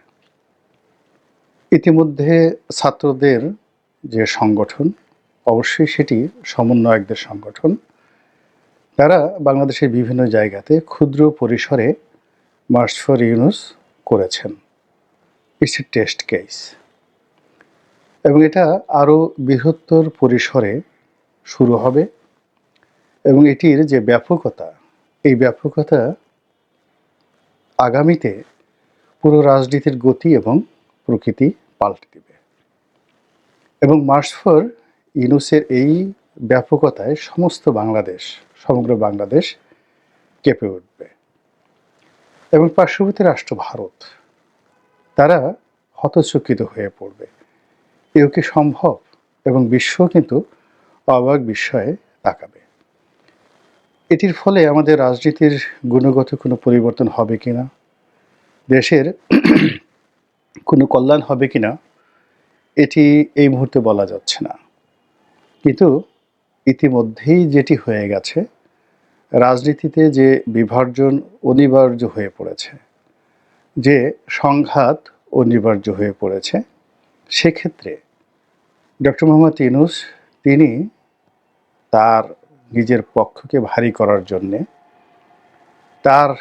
ইতিমধ্যে ছাত্রদের যে সংগঠন, অবশ্যই সেটি সমন্বয়কদের সংগঠন, তারা বাংলাদেশের বিভিন্ন জায়গাতে ক্ষুদ্র পরিসরে মার্চ ফর ইউনুস করেছেন। ইটস এ টেস্ট কেস, এবং এটা আরও বৃহত্তর পরিসরে শুরু হবে এবং এটির যে ব্যাপকতা, এই ব্যাপকতা আগামীতে পুরো রাজনীতির গতি এবং প্রকৃতি পাল্টে দেবে। এবং মার্চ ফর ইউনুসের এই ব্যাপকতায় সমগ্র বাংলাদেশ কেঁপে উঠবে এবং পার্শ্ববর্তী রাষ্ট্র ভারত, তারা হতচকিত হয়ে পড়বে। এও কি সম্ভব? এবং বিশ্ব কিন্তু অবাক বিস্ময়ে তাকাবে। এটির ফলে আমাদের রাজনীতির গুণগত কোনো পরিবর্তন হবে কিনা, দেশের কোনো কল্যাণ হবে কিনা, এটি এই মুহূর্তে বলা যাচ্ছে না। কিন্তু ইতিমধ্যেই যেটি হয়ে গেছে, রাজনীতিতে যে বিভাজন অনিবার্য হয়ে পড়েছে, যে সংঘাত অনিবার্য হয়ে পড়েছে, সেক্ষেত্রে ডক্টর মোহাম্মদ ইউনূস তিনি তার নিজের পক্ষকে ভারী করার জন্যে, তার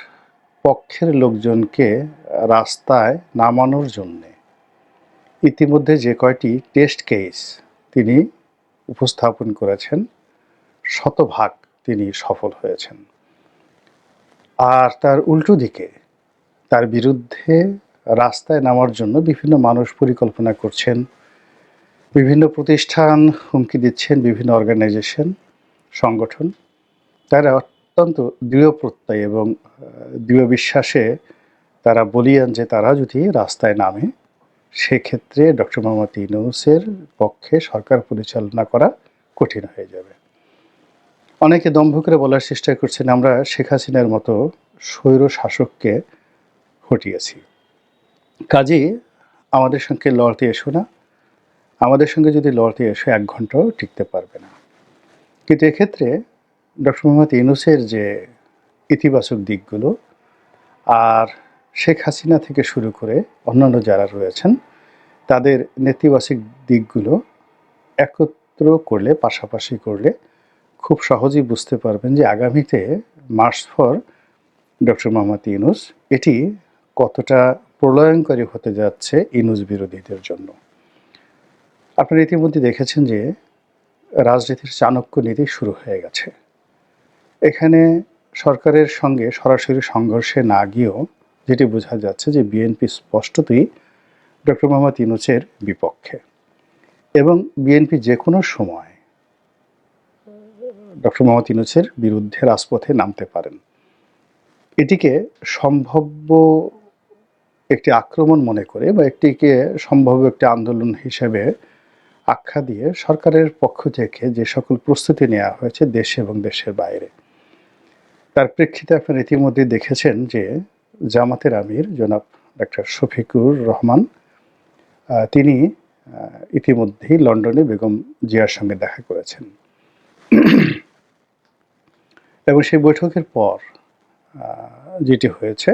পক্ষের লোকজনকে রাস্তায় নামানোর জন্যে ইতিমধ্যে যে কয়টি টেস্ট কেস তিনি উপস্থাপন করেছেন, শতভাগ তিনি সফল হয়েছেন। আর তার উল্টো দিকে তার বিরুদ্ধে রাস্তায় নামার জন্য বিভিন্ন মানুষ পরিকল্পনা করছেন, বিভিন্ন প্রতিষ্ঠান হুমকি দিচ্ছেন, বিভিন্ন অর্গানাইজেশন, সংগঠন, তারা অত্যন্ত দৃঢ় প্রত্যয় এবং দৃঢ় বিশ্বাসে তারা বলিয়ান যে তারা যদি রাস্তায় নামে, সেক্ষেত্রে ডক্টর মোহাম্মদ ইউনূসের পক্ষে সরকার পরিচালনা করা কঠিন হয়ে যাবে। অনেকে দম্ভ করে বলার চেষ্টা করছেন আমরা শেখ হাসিনার মতো স্বৈর শাসককে হটিয়েছি, কাজেই আমাদের সঙ্গে লড়তে এসো না, আমাদের সঙ্গে যদি লড়তে এসো 1 ঘন্টাও টিকতে পারবে না। কিন্তু এক্ষেত্রে ডক্টর মোহাম্মদ ইউনূসের যে ইতিবাচক দিকগুলো আর শেখ হাসিনা থেকে শুরু করে অন্যান্য যারা রয়েছেন তাদের নেতিবাচক দিকগুলো একত্র করলে, পাশাপাশি করলে খুব সহজেই বুঝতে পারবেন যে আগামীতে March for doctor Mohammad Yunus এটি কতটা প্রলয়ঙ্করী হতে যাচ্ছে ইউনূস বিরোধীদের জন্য। আপনারা ইতিমধ্যে দেখেছেন যে রাজনীতির চাণক্য নীতি শুরু হয়ে গেছে। এখানে সরকারের সঙ্গে সরাসরি সংঘর্ষে না গিয়েও যেটি বোঝা যাচ্ছে যে বিএনপি স্পষ্টতই ডক্টর মোহাম্মদ ইউনূসের বিপক্ষে, এবং বিএনপি যে কোনো সময় ডক্টর মোহাম্মদ ইউনূসের বিরুদ্ধে রাজপথে নামতে পারেন। এটিকে সম্ভাব্য একটি আক্রমণ মনে করে বা এটিকে সম্ভাব্য একটি আন্দোলন হিসেবে আখ্যা দিয়ে সরকারের পক্ষ থেকে যে সকল প্রস্তুতি নেওয়া হয়েছে দেশে এবং দেশের বাইরে, তার প্রেক্ষিতে আপনারা ইতিমধ্যে দেখেছেন যে জামাতের আমির জনাব ডক্টর শফিকুর রহমান তিনি ইতিমধ্যেই লন্ডনে বেগম জিয়ার সঙ্গে দেখা করেছেন এবং সেই বৈঠকের পর যেটি হয়েছে,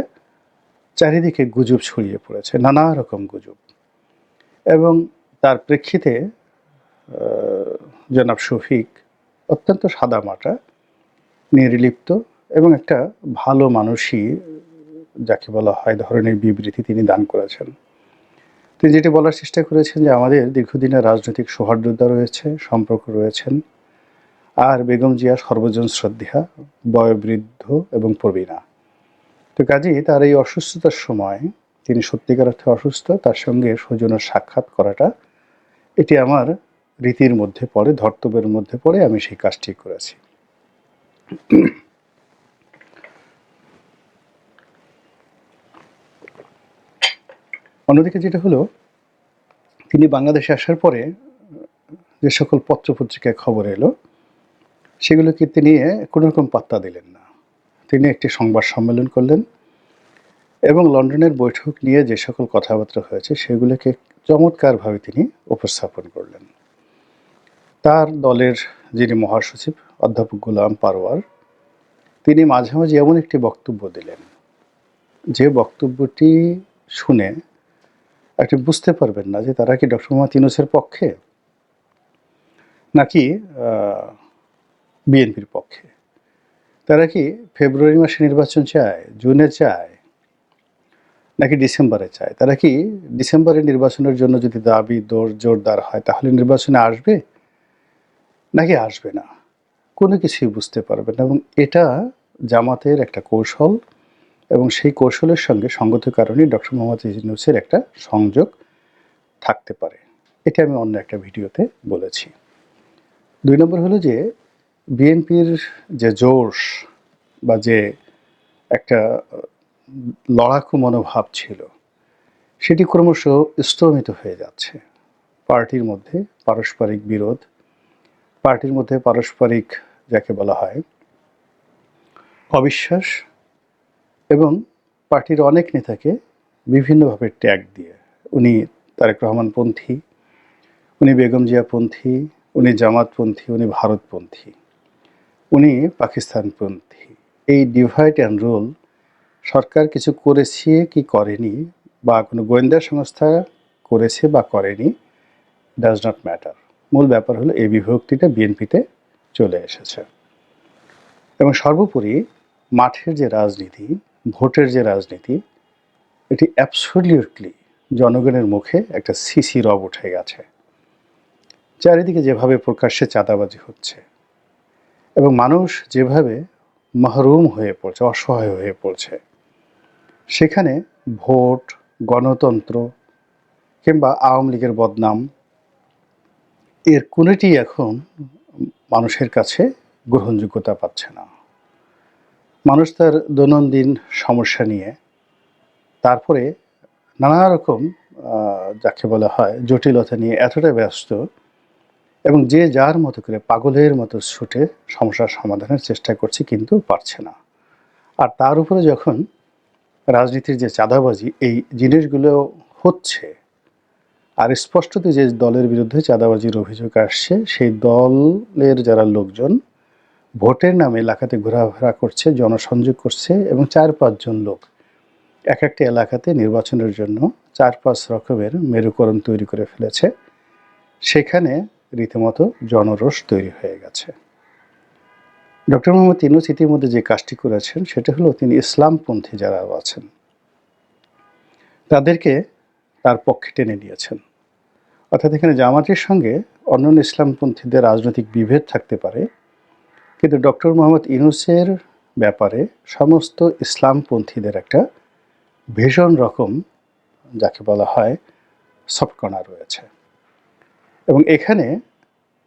চারিদিকে গুজব ছড়িয়ে পড়েছে, নানা রকম গুজব, এবং তার প্রেক্ষিতে জনাব শফিক অত্যন্ত সাদামাটা, নির্লিপ্ত এবং একটা ভালো মানুষই যাকে বলা হয় ধরনের বিবৃতি তিনি দান করেছেন। তিনি যেটি বলার চেষ্টা করেছেন যে আমাদের দীর্ঘদিনের রাজনৈতিক সৌহার্দ্যতা রয়েছে, সম্পর্ক রয়েছেন, আর বেগম জিয়া সর্বজন শ্রদ্ধা, বয়োবৃদ্ধ এবং প্রবীণা। তো কাজেই তার এই অসুস্থতার সময়, তিনি সত্যিকার অর্থে অসুস্থ, তার সঙ্গে সৌজন্য সাক্ষাৎ করাটা এটি আমার রীতির মধ্যে পড়ে, ধর্তব্যের মধ্যে পড়ে, আমি সেই কাজটি করেছি। অন্যদিকে যেটা হলো, তিনি বাংলাদেশে আসার পরে যে সকল পত্রপত্রিকায় খবর এলো সেগুলোকে তিনি কোনো রকম পাত্তা দিলেন না। তিনি একটি সংবাদ সম্মেলন করলেন এবং লন্ডনের বৈঠক নিয়ে যে সকল কথাবার্তা হয়েছে সেগুলোকে চমৎকারভাবে তিনি উপস্থাপন করলেন। তার দলের যিনি মহাসচিব অধ্যাপক গোলাম পারওয়ার, তিনি মাঝামাঝি এমন একটি বক্তব্য দিলেন যে বক্তব্যটি শুনে আপনি বুঝতে পারবেন না যে তারা কি ডক্টর মোহাম্মদ ইউনূসের পক্ষে নাকি বিএনপির পক্ষে। তারা কি ফেব্রুয়ারি মাসে নির্বাচন চায়, জুনে চায়, নাকি ডিসেম্বরে চায়? তারা কি ডিসেম্বরে নির্বাচনের জন্য যদি দাবি জোরদার হয় তাহলে নির্বাচনে আসবে নাকি আসবে না? কোনো কিছুই বুঝতে পারবে না। এবং এটা জামাতের একটা কৌশল এবং সেই কৌশলের সঙ্গে সঙ্গত কারণে ডক্টর মোহাম্মদ ইউনূসের একটা সংযোগ থাকতে পারে। এটা আমি অন্য একটা ভিডিওতে বলেছি। 2 নম্বর হলো যে বিএনপির যে জোশ বা যে একটা লড়াকু মনোভাব ছিল সেটি ক্রমশ স্তমিত হয়ে যাচ্ছে। পার্টির মধ্যে পারস্পরিক বিরোধ, পার্টির মধ্যে পারস্পরিক যাকে বলা হয় অবিশ্বাস, এবং পার্টির অনেক নেতাকে বিভিন্নভাবে ট্যাগ দিয়ে উনি তারেক রহমানপন্থী, উনি বেগম জিয়াপন্থী, উনি জামাতপন্থী, উনি ভারতপন্থী, উনি পাকিস্তানপন্থী। এই ডিভাইড অ্যান্ড রুল সরকার কিছু করেছে কি করেনি, বা কোনো গোয়েন্দা সংস্থা করেছে বা করেনি, ডাজ নট ম্যাটার। মূল ব্যাপার হলো এই বিভক্তিটা বিএনপিতে চলে এসেছে। এবং সর্বোপরি মাঠের যে রাজনীতি, ভোটের যে রাজনীতি, এটি অ্যাবসলিউটলি জনগণের মুখে একটা সিসি রব উঠে গেছে। চারিদিকে যেভাবে প্রকাশ্যে চাঁদাবাজি হচ্ছে এবং মানুষ যেভাবে মাহরুম হয়ে পড়ছে, অসহায় হয়ে পড়ছে, সেখানে ভোট, গণতন্ত্র কিংবা আওয়ামী লীগের বদনাম এর কোনোটি এখন মানুষের কাছে গ্রহণযোগ্যতা পাচ্ছে না। মানুষ তার দৈনন্দিন সমস্যা নিয়ে তারপরে নানা রকম যাকে বলা হয় জটিলতা নিয়ে এতটা ব্যস্ত এবং যে যার মতো করে পাগলের মতো ছুটে সমস্যার সমাধানের চেষ্টা করছে কিন্তু পারছে না। আর তার উপরে যখন রাজনীতির যে চাঁদাবাজি এই জিনিসগুলো হচ্ছে, আর স্পষ্টত যে দলের বিরুদ্ধে চাঁদাবাজির অভিযোগ আসছে সেই দলের যারা লোকজন ভোটের নামে এলাকাতে ঘোরাফেরা করছে, জনসংযোগ করছে এবং 4-5 জন লোক এক একটা এলাকাতে নির্বাচনের জন্য 4-5 রকমের মেরুকরণ তৈরি করে ফেলেছে, সেখানে রীতিমতো জনরোষ তৈরি হয়ে গেছে। ডক্টর মোহাম্মদ ইউনূস ইতিমধ্যে যে কাজটি করেছেন সেটা হলো তিনি ইসলামপন্থী যারা আছেন তাদেরকে তার পক্ষে টেনে নিয়েছেন। অর্থাৎ এখানে জামাতের সঙ্গে অন্যান্য ইসলামপন্থীদের রাজনৈতিক বিভেদ থাকতে পারে, কিন্তু ডক্টর মোহাম্মদ ইউনূসের ব্যাপারে সমস্ত ইসলামপন্থীদের একটা ভীষণ রকম যাকে বলা হয় সফটকর্নার রয়েছে। এবং এখানে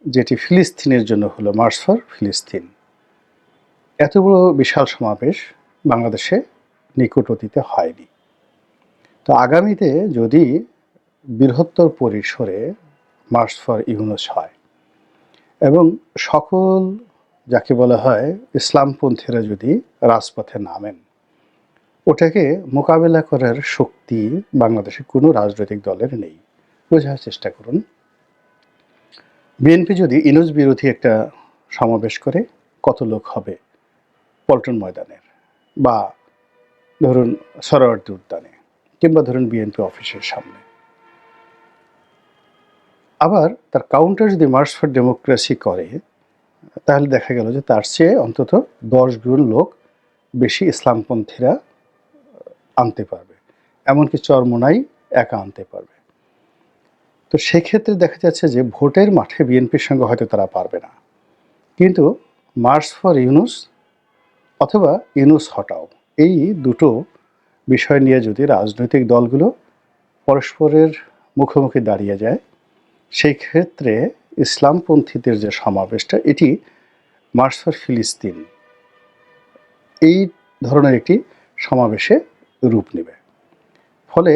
যেটি ফিলিস্তিনের জন্য হলো মার্চ ফর ফিলিস্তিন, এত বড় বিশাল সমাবেশ বাংলাদেশে নিকট অতীতে হয়নি। তো আগামীতে যদি বৃহত্তর পরিসরে মার্চ ফর ইউনূস হয় এবং সকল যাকে বলা হয় ইসলামপন্থীরা যদি রাজপথে নামেন, ওটাকে মোকাবেলা করার শক্তি বাংলাদেশে কোনো রাজনৈতিক দলের নেই। বোঝার চেষ্টা করুন, বিএনপি যদি ইউনূস বিরোধী একটা সমাবেশ করে কত লোক হবে পল্টন ময়দানের, বা ধরুন সরোয়ার্দী উদ্যানে, কিংবা ধরুন বিএনপি অফিসের সামনে। আবার তার কাউন্টার যদি মার্চ ফর ডেমোক্রেসি করে তাহলে দেখা গেল যে তার চেয়ে অন্তত 10 গুণ লোক বেশি ইসলামপন্থীরা আনতে পারবে, এমনকি চরমোনাই একা আনতে পারবে। তো সেক্ষেত্রে দেখা যাচ্ছে যে ভোটের মাঠে বিএনপির সঙ্গে হয়তো তারা পারবে না, কিন্তু মার্চ ফর ইউনূস অথবা ইউনূস হটাও, এই দুটো বিষয় নিয়ে যদি রাজনৈতিক দলগুলো পরস্পরের মুখোমুখি দাঁড়িয়ে যায়, সেই ক্ষেত্রে ইসলামপন্থীদের যে সমাবেশটা এটি মার্চ ফর ফিলিস্তিন এই ধরনের একটি সমাবেশে রূপ নেবে। ফলে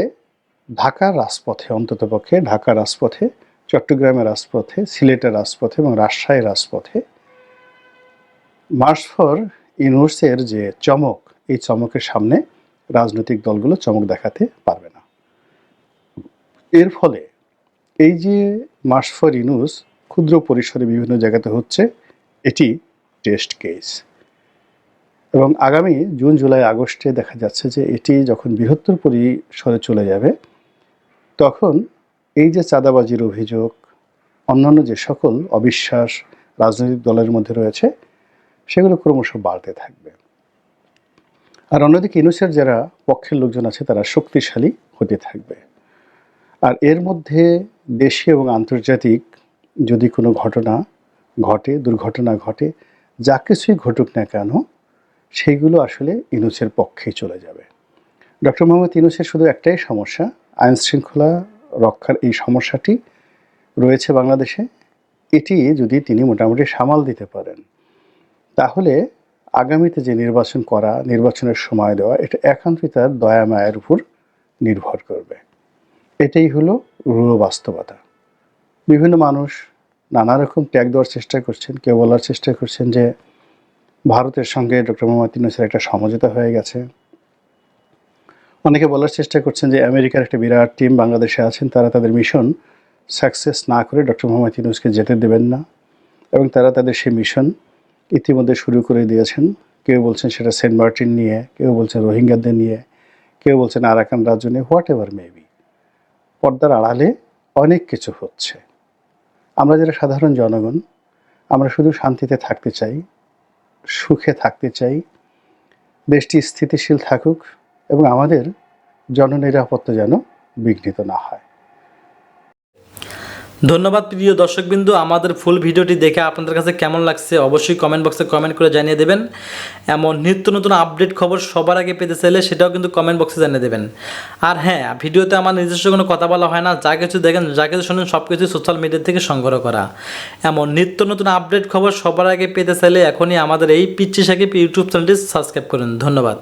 ঢাকার রাজপথে, অন্ততপক্ষে ঢাকার রাজপথে, চট্টগ্রামের রাজপথে, সিলেটের রাজপথে এবং রাজশাহীর রাজপথে মার্চ ফর ইউনুসের যে চমক, এই চমকের সামনে রাজনৈতিক দলগুলো চমক দেখাতে পারবে না। এর ফলে এই যে মার্চ ফর ইউনুস ক্ষুদ্র পরিসরে বিভিন্ন জায়গাতে হচ্ছে, এটি টেস্ট কেস, এবং আগামী জুন, জুলাই, আগস্টে দেখা যাচ্ছে যে এটি যখন বৃহত্তর পরিসরে চলে যাবে, তখন এই যে চাঁদাবাজির অভিযোগ, অন্যান্য যে সকল অবিশ্বাস রাজনৈতিক দলের মধ্যে রয়েছে, সেগুলো ক্রমশ বাড়তে থাকবে। আর অন্যদিকে ইউনুসের যারা পক্ষের লোকজন আছে তারা শক্তিশালী হতে থাকবে। আর এর মধ্যে দেশীয় এবং আন্তর্জাতিক যদি কোনো ঘটনা ঘটে, দুর্ঘটনা ঘটে, যা কিছুই ঘটুক না কেন, সেইগুলো আসলে ইউনুসের পক্ষেই চলে যাবে। ডক্টর মোহাম্মদ ইউনুসের শুধু একটাই সমস্যা, আইন শৃঙ্খলা রক্ষার এই সমস্যাটি রয়েছে বাংলাদেশে। এটি যদি তিনি মোটামুটি সামাল দিতে পারেন, তাহলে আগামীতে যে নির্বাচন করা, নির্বাচনের সময় দেওয়া, এটা একান্তই তার দয়া মায়ের উপর নির্ভর করবে। এটাই হলো রূঢ় বাস্তবতা। বিভিন্ন মানুষ নানা রকম ট্যাগ দেওয়ার চেষ্টা করছেন। কেউ বলার চেষ্টা করছেন যে ভারতের সঙ্গে ডক্টর মোহাম্মদ ইউনুসের একটা সমঝোতা হয়ে গেছে। অনেকে বলার চেষ্টা করছেন যে আমেরিকার একটা বিরাট টিম বাংলাদেশে আছেন, তারা তাদের মিশন সাকসেস না করে ডক্টর মোহাম্মদ ইউনুসকে যেতে দেবেন না, এবং তারা তাদের সেই মিশন ইতিমধ্যে শুরু করে দিয়েছেন। কেউ বলছেন সেটা সেন্ট মার্টিন নিয়ে, কেউ বলছেন রোহিঙ্গাদের নিয়ে, কেউ বলছেন আরাকান রাজ্য নিয়ে, হোয়াট এভার মেবি। পর্দার আড়ালে অনেক কিছু হচ্ছে। আমরা যারা সাধারণ জনগণ, আমরা শুধু শান্তিতে থাকতে চাই, সুখে থাকতে চাই, দেশটি স্থিতিশীল থাকুক এবং আমাদের জননিরাপত্তা যেন বিঘ্নিত না হয়। ধন্যবাদ প্রিয় দর্শকবিন্দু, আমাদের ফুল ভিডিওটি দেখে আপনাদের কাছে কেমন লাগছে অবশ্যই কমেন্ট বক্সে কমেন্ট করে জানিয়ে দেবেন। এমন নিত্য নতুন আপডেট খবর সবার আগে পেতে চাইলে সেটাও কিন্তু কমেন্ট বক্সে জানিয়ে দেবেন। আর হ্যাঁ, ভিডিওতে আমার নিজস্ব কোনো কথা বলা হয় না, যা কিছু দেখেন, যা কিছু শোনেন, সব কিছু সোশ্যাল মিডিয়া থেকে সংগ্রহ করা। এমন নিত্য নতুন আপডেট খবর সবার আগে পেতে চাইলে এখনই আমাদের এই পিচ্চি সাকিব ইউটিউব চ্যানেলটি সাবস্ক্রাইব করুন। ধন্যবাদ।